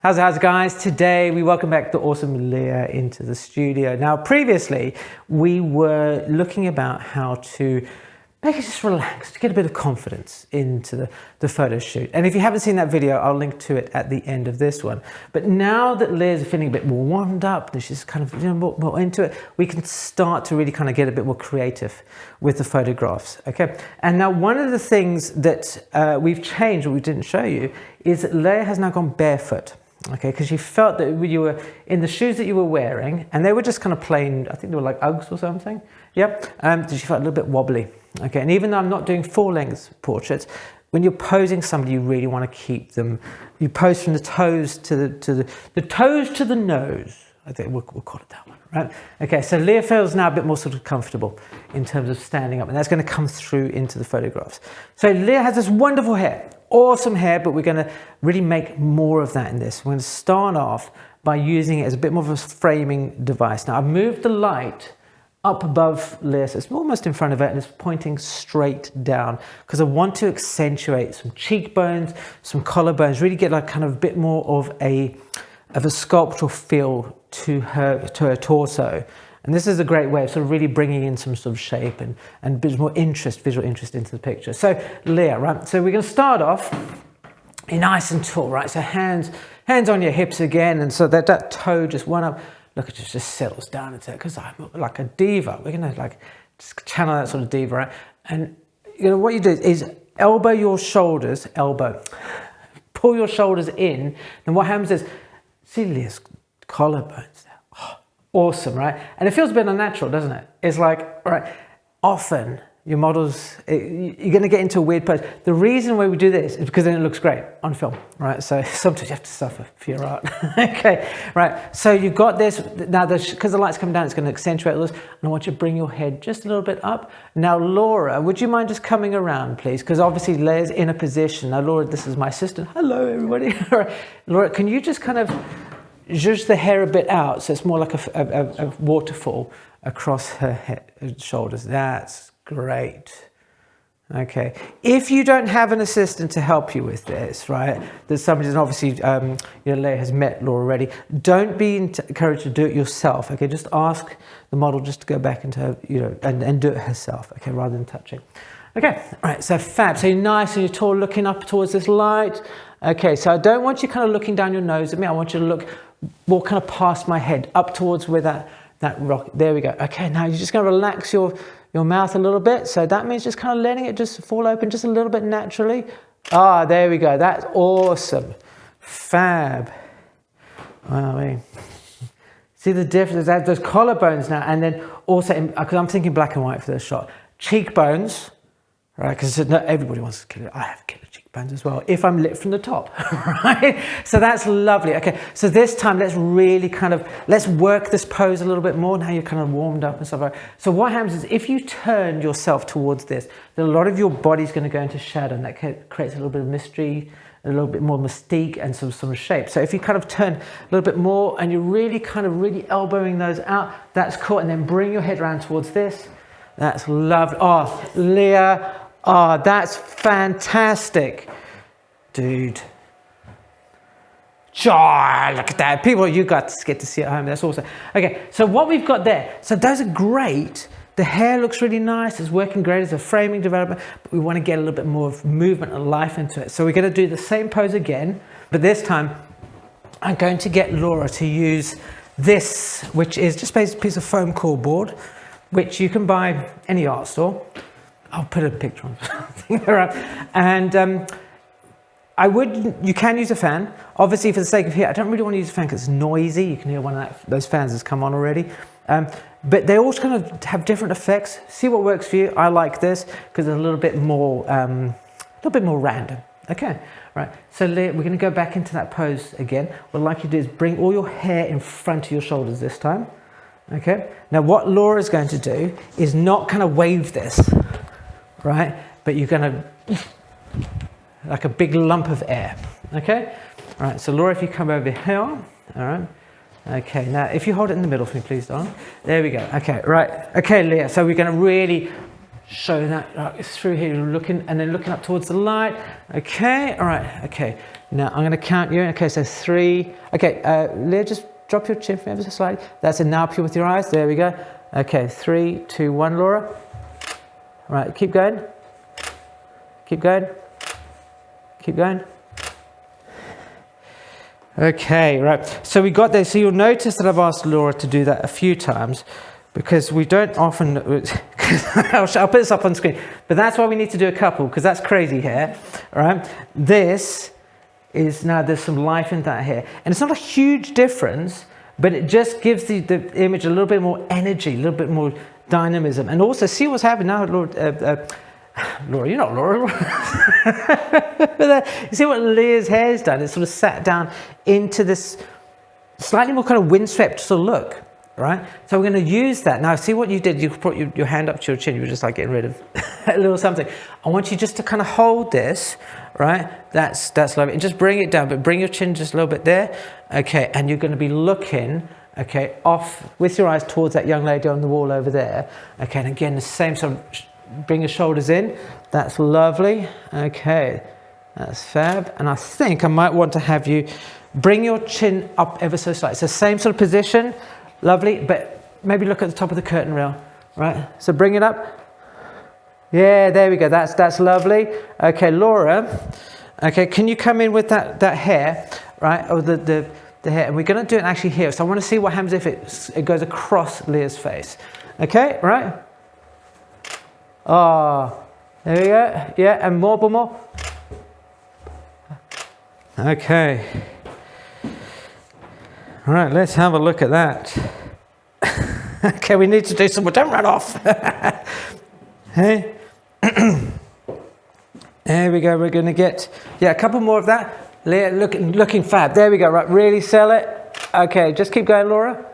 How's it guys? Today we welcome back the awesome Leah into the studio. Now previously we were looking about how to make it just relax, to get a bit of confidence into the photo shoot. And if you haven't seen that video, I'll link to it at the end of this one. But now that Leah's feeling a bit more warmed up and she's kind of more into it, we can start to really kind of get a bit more creative with the photographs, okay? And now one of the things that we've changed, what we didn't show you, is that Leah has now gone barefoot. Okay, because she felt that you were in the shoes that you were wearing, and they were just kind of plain, I think they were like Uggs or something. Yep, she felt a little bit wobbly. Okay, and even though I'm not doing full-length portraits, when you're posing somebody, you really want to keep them. You pose from the toes to the toes to the nose. I think we'll call it that one, right? Okay, so Leah feels now a bit more sort of comfortable in terms of standing up, and that's going to come through into the photographs. So Leah has this wonderful hair. Awesome hair, but we're going to really make more of that in this. We're going to start off by using it as a bit more of a framing device. Now I've moved the light up above Leah, so it's almost in front of it, and it's pointing straight down because I want to accentuate some cheekbones, some collarbones, really get like kind of a bit more of a sculptural feel to her torso. And this is a great way of sort of really bringing in some sort of shape and a bit more interest, visual interest into the picture. So Leah, right? So we're going to start off nice and tall, right? So hands on your hips again, and so that toe just went up. Look, it just settles down into it because I'm like a diva. We're going to like just channel that sort of diva, right? And you know what you do is elbow your shoulders, pull your shoulders in, and what happens is see Leah's collarbones there. Awesome, right? And it feels a bit unnatural, doesn't it? It's like, right, often your models, you're going to get into a weird pose. The reason why we do this is because then it looks great on film, right? So sometimes you have to suffer for your art. Okay, right. So you've got this, now because the light's coming down, it's going to accentuate this, and I want you to bring your head just a little bit up. Now, Laura, would you mind just coming around, please? Because obviously Leah's in a position. Now, Laura, this is my assistant. Hello, everybody. Laura, can you just kind of zhuzh the hair a bit out so it's more like a waterfall across her shoulders. That's great. Okay, if you don't have an assistant to help you with this, right, there's somebody, and obviously Leah has met Laura already, don't be encouraged to do it yourself. Okay, just ask the model just to go back into her, and do it herself, okay, rather than touching. Okay, all right, so fab. So you're nice and you're tall, looking up towards this light. Okay, so I don't want you kind of looking down your nose at me. I want you to look more kind of past my head, up towards where that rock. There we go. Okay, now you're just going to relax your mouth a little bit. So that means just kind of letting it just fall open just a little bit naturally. Ah, there we go. That's awesome. Fab. Wow. See the difference? Those collarbones now, and then also, because I'm thinking black and white for this shot, cheekbones. Right, because not everybody wants to kill it. I have killer cheekbones as well, if I'm lit from the top, right? So that's lovely. Okay, so this time let's really let's work this pose a little bit more. Now you're kind of warmed up and stuff like that. So what happens is if you turn yourself towards this, then a lot of your body's going to go into shadow, and that creates a little bit of mystery, a little bit more mystique and some shape. So if you kind of turn a little bit more and you're really elbowing those out, that's cool. And then bring your head around towards this. That's lovely. Oh, Leah. Oh, that's fantastic. Dude. Oh, look at that. People, you get to see it at home. That's awesome. Okay, so what we've got there. So those are great. The hair looks really nice. It's working great as a framing development. But we want to get a little bit more of movement and life into it. So we're going to do the same pose again. But this time, I'm going to get Laura to use this, which is just basically a piece of foam core board, which you can buy any art store. I'll put a picture on something. And you can use a fan. Obviously, for the sake of here, I don't really want to use a fan because it's noisy. You can hear one of those fans has come on already. But they all kind of have different effects. See what works for you. I like this because it's a little bit more random. Okay, right. So we're going to go back into that pose again. What I'd like you to do is bring all your hair in front of your shoulders this time. Okay. Now what Laura's going to do is not kind of wave this, right? But you're going to, like a big lump of air. Okay. All right. So Laura, if you come over here, all right. Okay. Now, if you hold it in the middle for me, please, darling. There we go. Okay. Right. Okay, Leah. So we're going to really show that it's through here, looking and then looking up towards the light. Okay. All right. Okay. Now I'm going to count you. Okay, so 3. Okay, Leah, just drop your chin ever so slightly. That's it. Now pure with your eyes. There we go. Okay, 3, 2, 1, Laura. Right, keep going. Keep going. Keep going. Okay, right. So we got there. So you'll notice that I've asked Laura to do that a few times because we don't often, I'll put this up on screen, but that's why we need to do a couple because that's crazy hair, right? This is now there's some life in that hair. And it's not a huge difference, but it just gives the image a little bit more energy, a little bit more dynamism. And also see what's happening now, Laura, you're not Laura. But you see what Leah's hair's done? It's sort of sat down into this slightly more kind of windswept sort of look, right? So we're going to use that. Now, see what you did? You brought your hand up to your chin. You were just like getting rid of a little something. I want you just to kind of hold this, right? That's lovely. And just bring it down, but bring your chin just a little bit there. Okay, and you're going to be looking, okay, off with your eyes towards that young lady on the wall over there. Okay, and again, the same sort of, bring your shoulders in. That's lovely. Okay, that's fab. And I think I might want to have you bring your chin up ever so slightly. So same sort of position, lovely, but maybe look at the top of the curtain rail, right? So bring it up. Yeah, there we go. That's lovely. Okay, Laura. Okay, can you come in with that hair, right? Or the hair, and we're going to do it actually here. So I want to see what happens if it goes across Leah's face. Okay, right? Oh, there we go. Yeah, and more, but more. Okay. All right, let's have a look at that. Okay, we need to do some more. Don't run off. Hey. There we go. We're going to get, a couple more of that. Leah, looking fab. There we go. Right, really sell it. Okay, just keep going, Laura.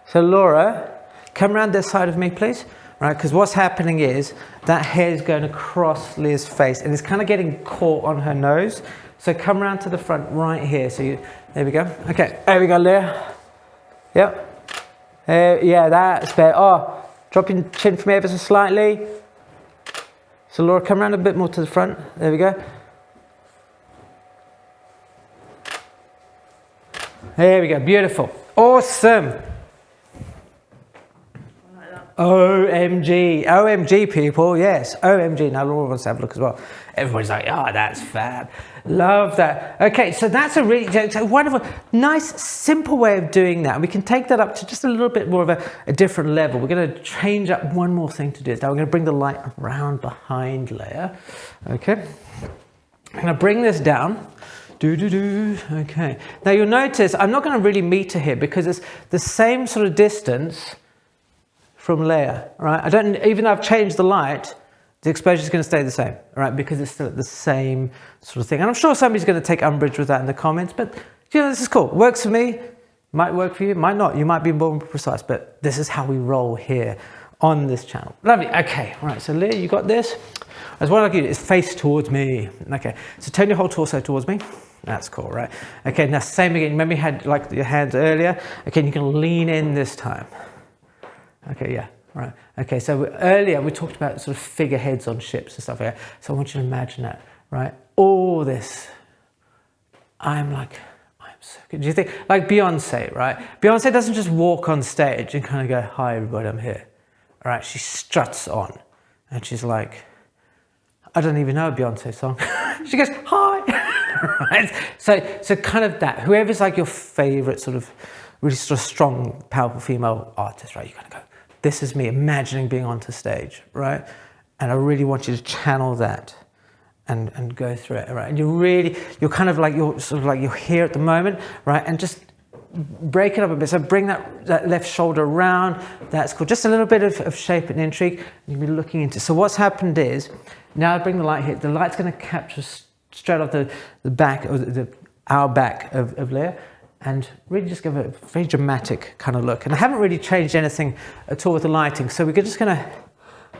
So Laura, come around this side of me, please. Right, because what's happening is that hair is going across Leah's face and it's kind of getting caught on her nose. So come around to the front right here. So there we go. Okay, there we go, Leah. Yep. Yeah, that's better. Oh, drop your chin for me ever so slightly. So Laura, come around a bit more to the front. There we go. There we go. Beautiful. Awesome. OMG. OMG, people. Yes. OMG. Now Laura wants to have a look as well. Everybody's like, oh, that's fab. Love that. Okay, so that's a really wonderful, nice, simple way of doing that. We can take that up to just a little bit more of a different level. We're going to change up one more thing to do. Now we're going to bring the light around behind Leah. Okay. I'm going to bring this down. Okay. Now you'll notice I'm not going to really meet her here because it's the same sort of distance from Leah, right? I don't, even though I've changed the light, the exposure is going to stay the same, right? Because it's still the same sort of thing. And I'm sure somebody's going to take umbrage with that in the comments, but you know, this is cool. Works for me, might work for you, might not. You might be more precise, but this is how we roll here on this channel. Lovely. Okay, all right. So Leah, you got this. As what I do is face towards me. Okay, so turn your whole torso towards me. That's cool, right? Okay, now same again. Remember you had like your hands earlier. Okay, you can lean in this time. Okay, yeah, right. Okay, so earlier we talked about sort of figureheads on ships and stuff like that. So I want you to imagine that, right? All this, I'm so good. Do you think, like Beyonce, right? Beyonce doesn't just walk on stage and kind of go, hi everybody, I'm here. All right, she struts on and she's like, I don't even know a Beyonce song. She goes, hi. Right? So kind of that, whoever's like your favorite sort of really sort of strong, powerful female artist, right? You're gonna go, this is me imagining being onto stage, right? And I really want you to channel that and go through it, right? And you're kind of like, you're here at the moment, right? And just break it up a bit. So bring that left shoulder around. That's cool. Just a little bit of shape and intrigue. You'll be looking into. So what's happened is, now I bring the light here. The light's going to capture straight off the back, or our back of Leah, and really just give a very dramatic kind of look. And I haven't really changed anything at all with the lighting. So we're just going to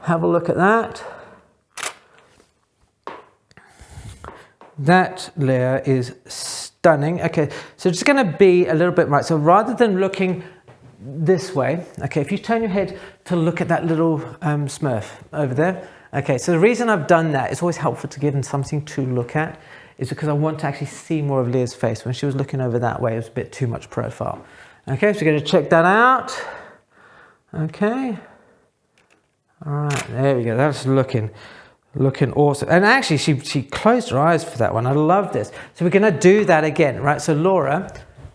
have a look at that. That layer is stunning. Okay, so it's going to be a little bit right. So rather than looking this way, okay, if you turn your head to look at that little smurf over there, Okay, so the reason I've done that, it's always helpful to give them something to look at, is because I want to actually see more of Leah's face. When she was looking over that way, it was a bit too much profile. Okay, so we're going to check that out. Okay. All right, there we go. That's looking awesome. And actually, she closed her eyes for that one. I love this. So we're going to do that again, right? So Laura,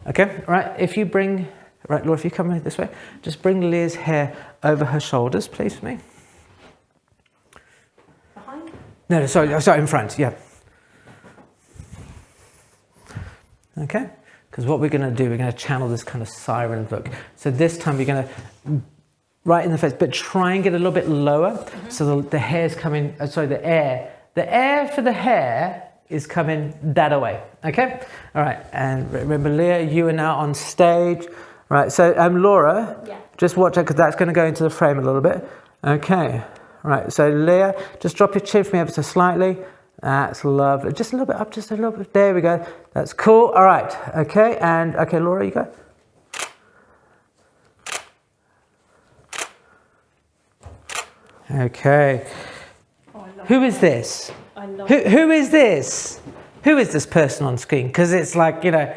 okay, right, if you bring, right, Laura, if you come this way, just bring Leah's hair over her shoulders, please, for me. Behind? No, sorry, in front, yeah. Okay, because what we're going to do, we're going to channel this kind of siren look. So this time we're going to, right in the face, but try and get a little bit lower. So the hair's coming, the air for the hair is coming that away. Okay, all right, and remember, Leah, you are now on stage. Right, so Laura, yeah. Just watch it because that's going to go into the frame a little bit. Okay, right, so Leah, just drop your chin for me ever so slightly. That's lovely. Just a little bit up, just a little bit. There we go. That's cool. All right. Okay. And okay, Laura, you go. Okay. Oh, Who is this? I love Who is this? Who is this person on screen? Because it's like, you know,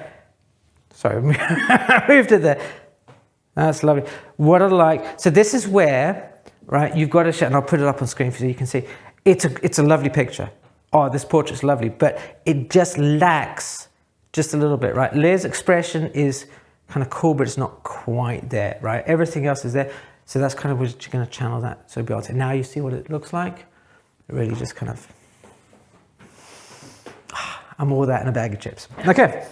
sorry, I moved it there. That's lovely. What I like, so this is where, right, you've got to show, and I'll put it up on screen for you can see. It's a lovely picture. Oh, this portrait's lovely, but it just lacks just a little bit, right? Leah's expression is kind of cool, but it's not quite there, right? Everything else is there. So that's kind of what you're going to channel that. So be able to, now you see what it looks like. It really just kind of, I'm all that in a bag of chips. Okay,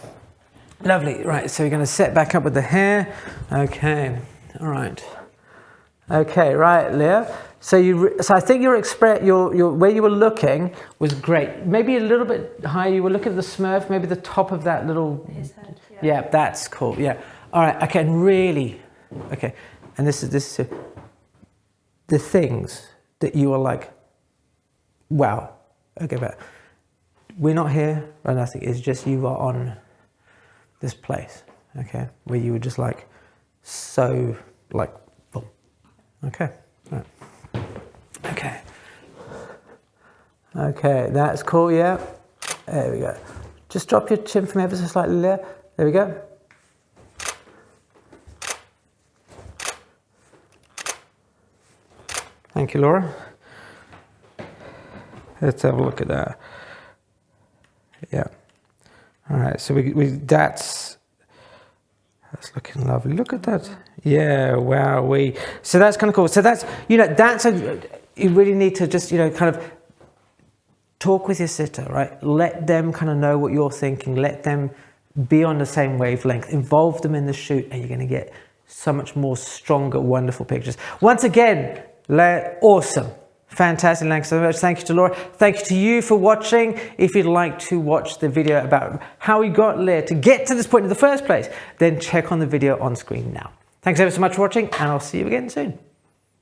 lovely. Right, so you're going to set back up with the hair. Okay, all right. Okay, right, Leah. So I think your where you were looking was great. Maybe a little bit higher. You were looking at the Smurf, maybe the top of that little. his head. Yeah, that's cool. Yeah. All right. Okay. And really, okay. And this is the things that you are like, wow. Okay, but we're not here or nothing. It's just you are on this place. Okay, where you were just like so like, boom. Okay. Right. Okay. Okay, that's cool, yeah. There we go. Just drop your chin from ever so slightly there. There we go. Thank you, Laura. Let's have a look at that. Yeah. All right, so that's looking lovely. Look at that. Yeah, wow. So that's kind of cool. So that's, you know, you really need to just, you know, kind of talk with your sitter, right? Let them kind of know what you're thinking. Let them be on the same wavelength. Involve them in the shoot, and you're going to get so much more stronger, wonderful pictures. Once again, awesome. Fantastic, thanks so much. Thank you to Laura. Thank you to you for watching. If you'd like to watch the video about how we got Leah to get to this point in the first place, then check on the video on screen now. Thanks ever so much for watching, and I'll see you again soon.